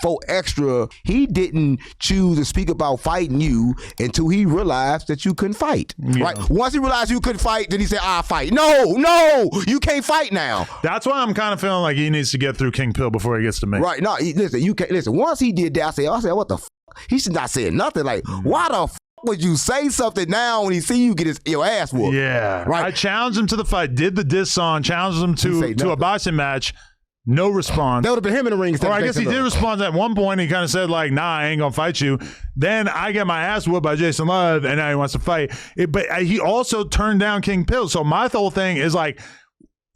For Extra, he didn't choose to speak about fighting you until he realized that you couldn't fight. Yeah. Right? Once he realized you couldn't fight, then he said, I'll fight. No, you can't fight now. That's why I'm kind of feeling like he needs to get through King Pill before he gets to me. Right. No, listen, you can't listen. Once he did that, I said, what the f? He should not say nothing. Like, why the f would you say something now when he see you get your ass whooped? Yeah. Right. I challenged him to the fight, did the diss song, challenged him to a boxing match. No response. That would have been him in the ring. Or I guess he did respond at one point. He kind of said, like, nah, I ain't going to fight you. Then I get my ass whooped by Jason Love, and now he wants to fight. But he also turned down King Pill. So my whole thing is, like,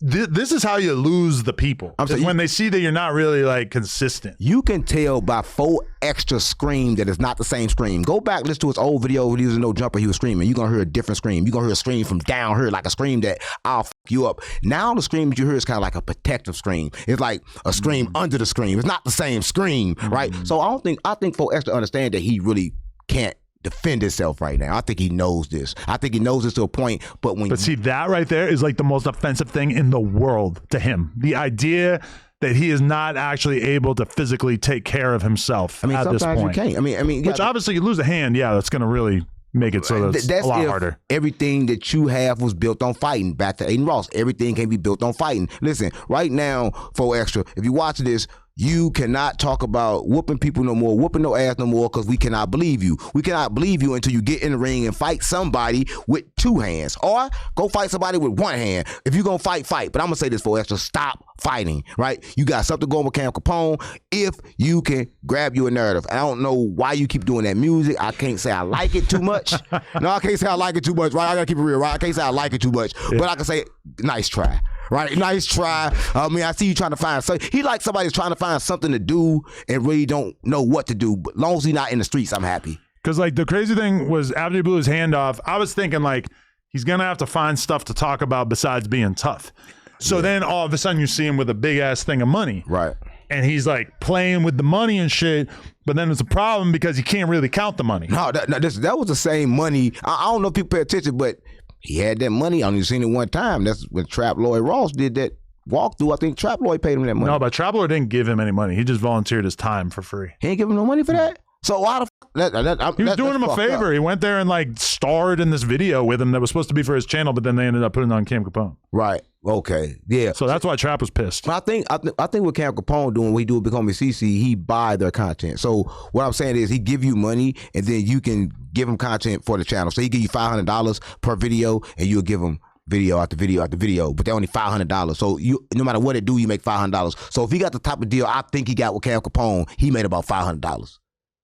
this is how you lose the people. When they see that you're not really, like, consistent. You can tell by 4 Extra scream that it's not the same scream. Go back, listen to his old video when he was in No Jumper, he was screaming. You're going to hear a different scream. You're going to hear a scream from down here, like a scream that I'll f you up. Now the scream that you hear is kind of like a protective scream. It's like a scream under the scream. It's not the same scream, right? So I think 4 Extra understand that he really can't defend himself right now. I think he knows this. I think he knows this to a point, but see, that right there is like the most offensive thing in the world to him. The idea that he is not actually able to physically take care of himself at this point. Sometimes you can't. I mean, which obviously you lose a hand, yeah, that's going to really make it so that's a lot harder. Everything that you have was built on fighting. Back to Aiden Ross, everything can be built on fighting. Listen, right now, 4 Extra, if you watch this, you cannot talk about whooping people no more, whooping no ass no more, because we cannot believe you. We cannot believe you until you get in the ring and fight somebody with 2 hands. Or go fight somebody with 1 hand. If you're going to fight. But I'm going to say this, 4 Extra, stop fighting, right? You got something going with Cam Capone if you can grab you a narrative. I don't know why you keep doing that music. I can't say I like it too much. No, I can't say I like it too much, right? I got to keep it real, right? I can't say I like it too much, but I can say, nice try. Right, nice try. I mean, I see you trying to find something. He like somebody who's trying to find something to do and really don't know what to do. But as long as he's not in the streets, I'm happy. Because like the crazy thing was after he blew his hand off, I was thinking like he's gonna have to find stuff to talk about besides being tough. So then all of a sudden you see him with a big ass thing of money. Right. And he's like playing with the money and shit, but then it's a problem because he can't really count the money. No, that was the same money. I don't know if people pay attention, but he had that money. I only seen it one time. That's when Trap Lloyd Ross did that walkthrough. I think Trap Lloyd paid him that money. No, but Trap Lloyd didn't give him any money. He just volunteered his time for free. He ain't give him no money for that? So why the he was doing him a favor. He went there and like starred in this video with him that was supposed to be for his channel, but then they ended up putting it on Cam Capone. Right. Okay. Yeah. So that's why Trap was pissed. I think what Cam Capone doing when he do Become a CC, he buy their content. So what I'm saying is he give you money and then you can give him content for the channel. So he give you $500 per video and you'll give him video after video after video, but they're only $500. So you, no matter what it do, you make $500. So if he got the type of deal I think he got with Cam Capone, he made about $500.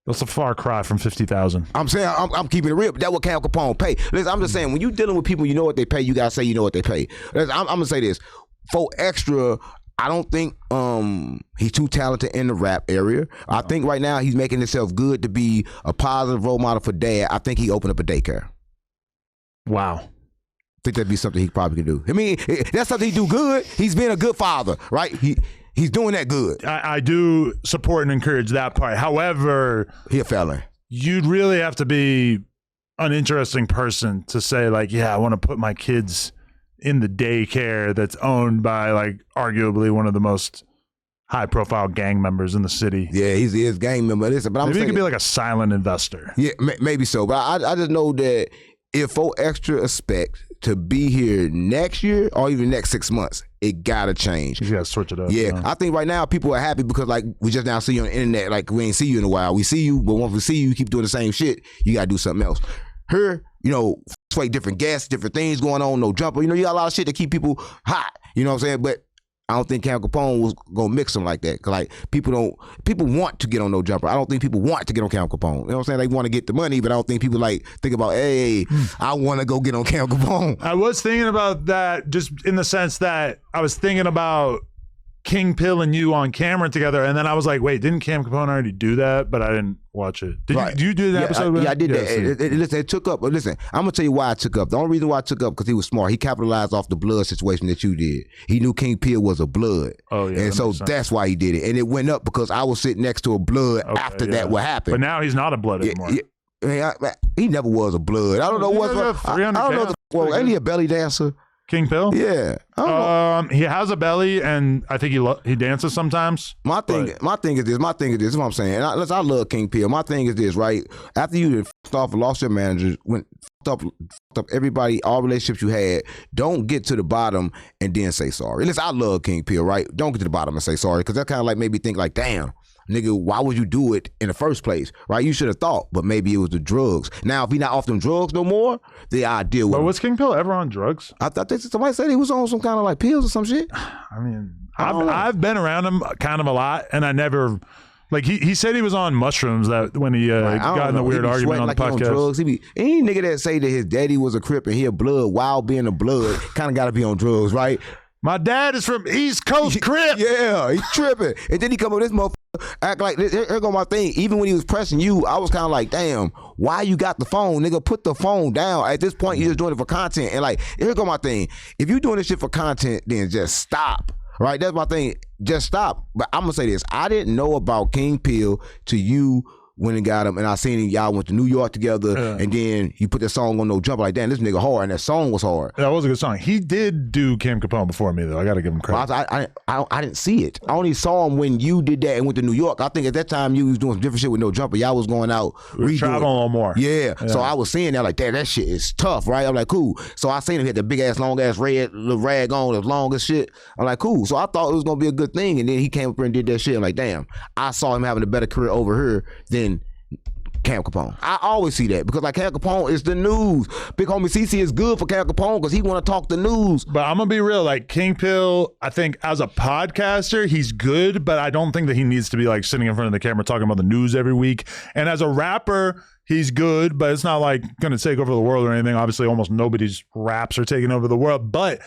That's a far cry from 50,000. I'm saying I'm keeping it real. But that's what Cam Capone pay. Listen, I'm just saying when you dealing with people, you know what they pay. You gotta say you know what they pay. Listen, I'm gonna say this: 4 Extra. I don't think he's too talented in the rap area. No. I think right now he's making himself good to be a positive role model for dad. I think he opened up a daycare. Wow. I think that'd be something he probably can do. I mean, that's something he do good. He's been a good father, right? He's doing that good. I do support and encourage that part. However, he a felon. You'd really have to be an interesting person to say like, yeah, I want to put my kids in the daycare that's owned by like arguably one of the most high-profile gang members in the city. Yeah, he is gang member. Listen, but maybe he could be like a silent investor. Yeah, maybe so. But I just know that if 4 Extra expect to be here next year or even next 6 months, it gotta change. You gotta switch it up. Yeah, I think right now people are happy because like we just now see you on the internet. Like we ain't see you in a while. We see you, but once we see you, you keep doing the same shit. You gotta do something else. Here, you know, different guests, different things going on. No Jumper. You know, you got a lot of shit to keep people hot. You know what I'm saying? But I don't think Cam Capone was gonna mix them like that. Cause like people want to get on No Jumper. I don't think people want to get on Cam Capone. You know what I'm saying? They want to get the money, but I don't think people like think about, hey, I want to go get on Cam Capone. I was thinking about that just in the sense that I was thinking about King Pill and you on camera together, and then I was like, wait, didn't Cam Capone already do that? But I didn't watch it. Did you do that episode? I did that. Listen, it took up. Listen, I'm gonna tell you why I took up. The only reason why I took up because he was smart. He capitalized off the blood situation that you did. He knew King Pill was a blood. Oh yeah, and so that's why he did it. And it went up because I was sitting next to a blood after that. What happened? But now he's not a blood anymore. He never was a blood. I don't know what's. I don't know. Well, ain't he a belly dancer? King Pill? Yeah. He has a belly, and I think he dances sometimes. My thing is this. This is what I'm saying. And I love King Pill. My thing is this, right? After you f***ed off and lost your manager, f***ed up everybody, all relationships you had, don't get to the bottom and then say sorry. Listen, I love King Pill, right? Don't get to the bottom and say sorry, because that kind of like made me think like, damn, nigga, why would you do it in the first place, right? You should have thought, but maybe it was the drugs. Now, if he not off them drugs no more, then I deal with. But was King Pill ever on drugs? I thought somebody said he was on some kind of like pills or some shit. I mean, I've been around him kind of a lot, and I never. Like he said he was on mushrooms that when he got in the weird argument on the podcast. Drugs. Any nigga that say that his daddy was a Crip and he a blood while being a blood kind of got to be on drugs, right? My dad is from East Coast Crip. Yeah, he's tripping. And then he come up with this motherfucker, act like, here go my thing. Even when he was pressing you, I was kind of like, damn, why you got the phone? Nigga, put the phone down. At this point, you're just doing it for content. And like, here go my thing. If you doing this shit for content, then just stop. Right? That's my thing. Just stop. But I'm going to say this. I didn't know about King Pill till you went and got him, and I seen him, y'all went to New York together, and then you put that song on No Jumper, like, damn, this nigga hard, and that song was hard. That was a good song. He did do Cam Capone before me, though. I got to give him credit. Well, I didn't see it. I only saw him when you did that and went to New York. I think at that time you was doing some different shit with No Jumper. Y'all was going out. Traveling a little more. Yeah. So I was seeing that, like, damn, that shit is tough, right? I'm like, cool. So I seen him, he had the big-ass, long-ass red little rag on, the longest shit. I'm like, cool. So I thought it was going to be a good thing, and then he came up and did that shit. I'm like, damn, I saw him having a better career over here than Cam Capone. I always see that because like Cam Capone is the news. Big homie CC is good for Cam Capone because he want to talk the news. But I'm gonna be real, like King Pill, I think as a podcaster, he's good, but I don't think that he needs to be like sitting in front of the camera talking about the news every week. And as a rapper, he's good, but it's not like gonna take over the world or anything. Obviously, almost nobody's raps are taking over the world, but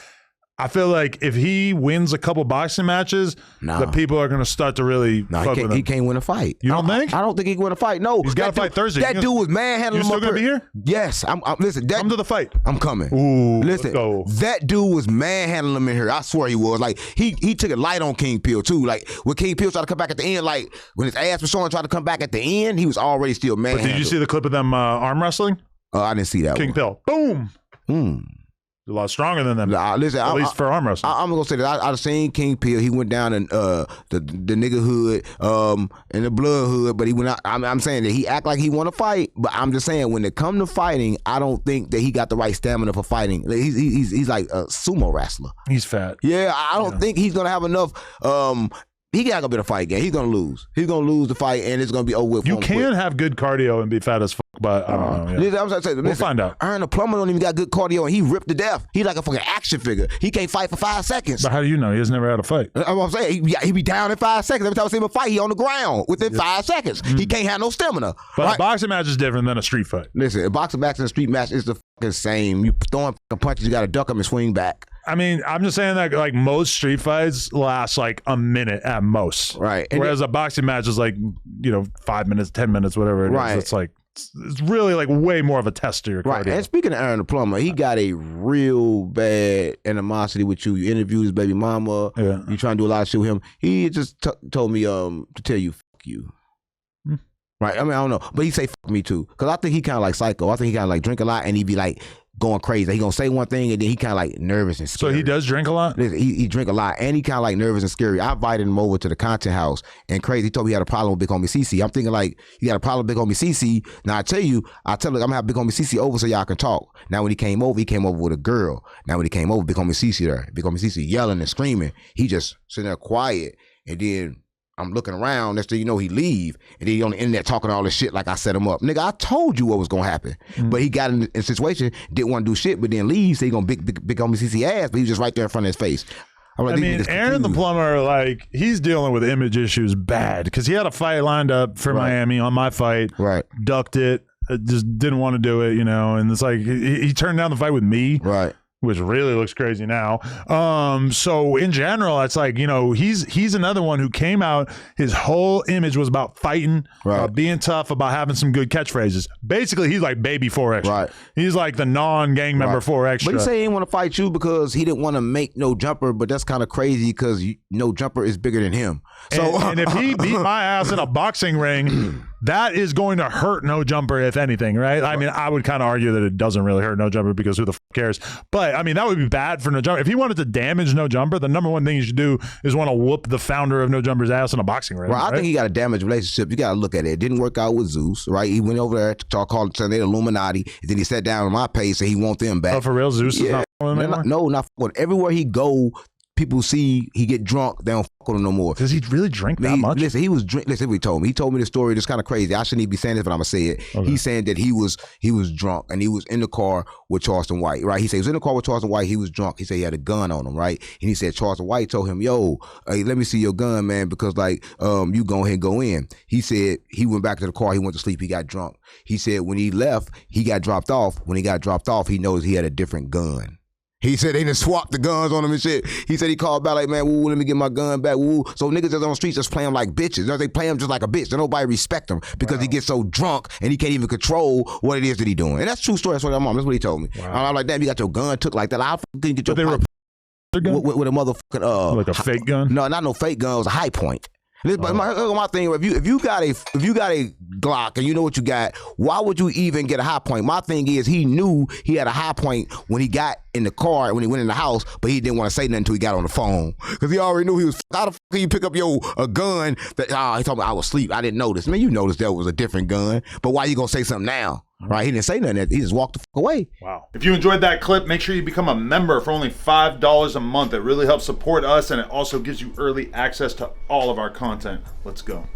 I feel like if he wins a couple boxing matches, the people are going to start to really fuck with him. He can't win a fight. You don't think? I don't think he can win a fight. No. He's got to fight Thursday. That dude was manhandling him. You still going to be here? Yes. Listen. Come to the fight. I'm coming. Ooh, listen, that dude was manhandling him in here. I swear he was. Like, he took it light on King Pill, too. Like, when King Pill tried to come back at the end, like, when his ass was showing, tried to come back at the end, he was already still manhandling. But did you see the clip of them arm wrestling? I didn't see that King Pill. Boom. A lot stronger than them. Listen, at least for arm wrestling. I'm gonna say that I've seen King Pill. He went down in the nigga hood, in the blood hood, but he went out. I'm saying that he act like he want to fight, but I'm just saying when it come to fighting, I don't think that he got the right stamina for fighting. He's like a sumo wrestler. He's fat. Yeah, I don't think he's gonna have enough. He got a bit of fight game. He's gonna lose. He's gonna lose the fight, and it's gonna be over with. You can have good cardio and be fat as fuck, but I don't know. Yeah. We'll find out. Aaron the Plumber don't even got good cardio, and he ripped to death. He like a fucking action figure. He can't fight for 5 seconds. But how do you know? He has never had a fight. That's what I'm saying. He be down in 5 seconds. Every time I see him a fight, he on the ground within 5 seconds. He can't have no stamina. But a boxing match is different than a street fight. Listen, a boxing match and a street match is the fucking same. You throwing fucking punches, you got to duck them and swing back. I mean, I'm just saying that like most street fights last like a minute at most. Right. Whereas a boxing match is like, 5 minutes, 10 minutes, whatever it is. It's like, it's really like way more of a test to your cardio. Right. And speaking of Aaron the Plumber, he got a real bad animosity with you. You interviewed his baby mama. Yeah. You trying to do a lot of shit with him. He just told me to tell you, fuck you. Right. I mean, I don't know. But he say fuck me too. Because I think he kind of like psycho. I think he kind of like drink a lot and he be like going crazy. He gonna say one thing and then he kind of like nervous and scary. So he does drink a lot? He drink a lot and he kind of like nervous and scary. I invited him over to the content house and crazy. He told me he had a problem with Big Homie CC. I'm thinking like, you got a problem with Big Homie CC. Now I tell him, I'm gonna have Big Homie CC over so y'all can talk. Now when he came over with a girl. Now when he came over, Big Homie CC there. Big Homie CC yelling and screaming. He just sitting there quiet and then I'm looking around, next thing you know, he leave, and then he on the internet talking all this shit like I set him up. Nigga, I told you what was gonna happen. But he got in a situation, didn't want to do shit, but then leave, so he gonna big homie CC ass, but he was just right there in front of his face. I mean, Aaron the Plumber, like, he's dealing with image issues bad, because he had a fight lined up for Miami on my fight, ducked it, just didn't want to do it, and it's like, he turned down the fight with me. Right. Which really looks crazy now. So in general, it's like, he's another one who came out, his whole image was about fighting, about being tough, about having some good catchphrases. Basically, he's like baby 4 Extra. Right. He's like the non-gang member 4 Extra. But he say he didn't want to fight you because he didn't want to make No Jumper, but that's kind of crazy because No Jumper is bigger than him. So and if he beat my ass in a boxing ring, that is going to hurt No Jumper, if anything, right? I mean, I would kind of argue that it doesn't really hurt No Jumper because who the f cares? But I mean, that would be bad for No Jumper. If he wanted to damage No Jumper, the number one thing you should do is want to whoop the founder of No Jumper's ass in a boxing ring. Well, right? I think he got a damaged relationship. You got to look at it. It didn't work out with Zeus, right? He went over there to talk, called the Illuminati, and then he sat down on my page and he want them back. Oh, for real? Zeus is not with him anymore? No, not with. Everywhere he go, people see he get drunk, they don't fuck with him no more. Does he really drink that much? Listen, he was drink. Listen, what he told me. He told me the story. That's kind of crazy. I shouldn't even be saying this, but I'm gonna say it. Okay. He's saying that he was drunk and he was in the car with Charleston White, right? He said he was in the car with Charleston White. He was drunk. He said he had a gun on him, right? And he said Charleston White told him, "Yo, hey, let me see your gun, man, because like you go ahead and go in." He said he went back to the car. He went to sleep. He got drunk. He said when he left, he got dropped off. When he got dropped off, he knows he had a different gun. He said they done swapped the guns on him and shit. He said he called back like, man, woo, let me get my gun back, woo. So niggas that's on the streets just play him like bitches. They play him just like a bitch. Nobody respect him because he gets so drunk and he can't even control what it is that he doing. And that's true story. That's what I'm on. That's what he told me. Wow. I'm like, damn, you got your gun took like that. How can you get your gun? With a motherfucking like a fake gun? No, not no fake gun. It was a high point. But my thing, if you got a Glock and you know what you got, why would you even get a high point? My thing is he knew he had a high point when he got in the car, when he went in the house, but he didn't want to say nothing until he got on the phone because he already knew he was. How the fuck can you pick up a gun that? He told me I was asleep. I didn't notice. Man, you noticed that was a different gun, but why you gonna say something now? Right, he didn't say nothing. He just walked the fuck away. Wow. If you enjoyed that clip, make sure you become a member for only $5 a month. It really helps support us, and it also gives you early access to all of our content. Let's go.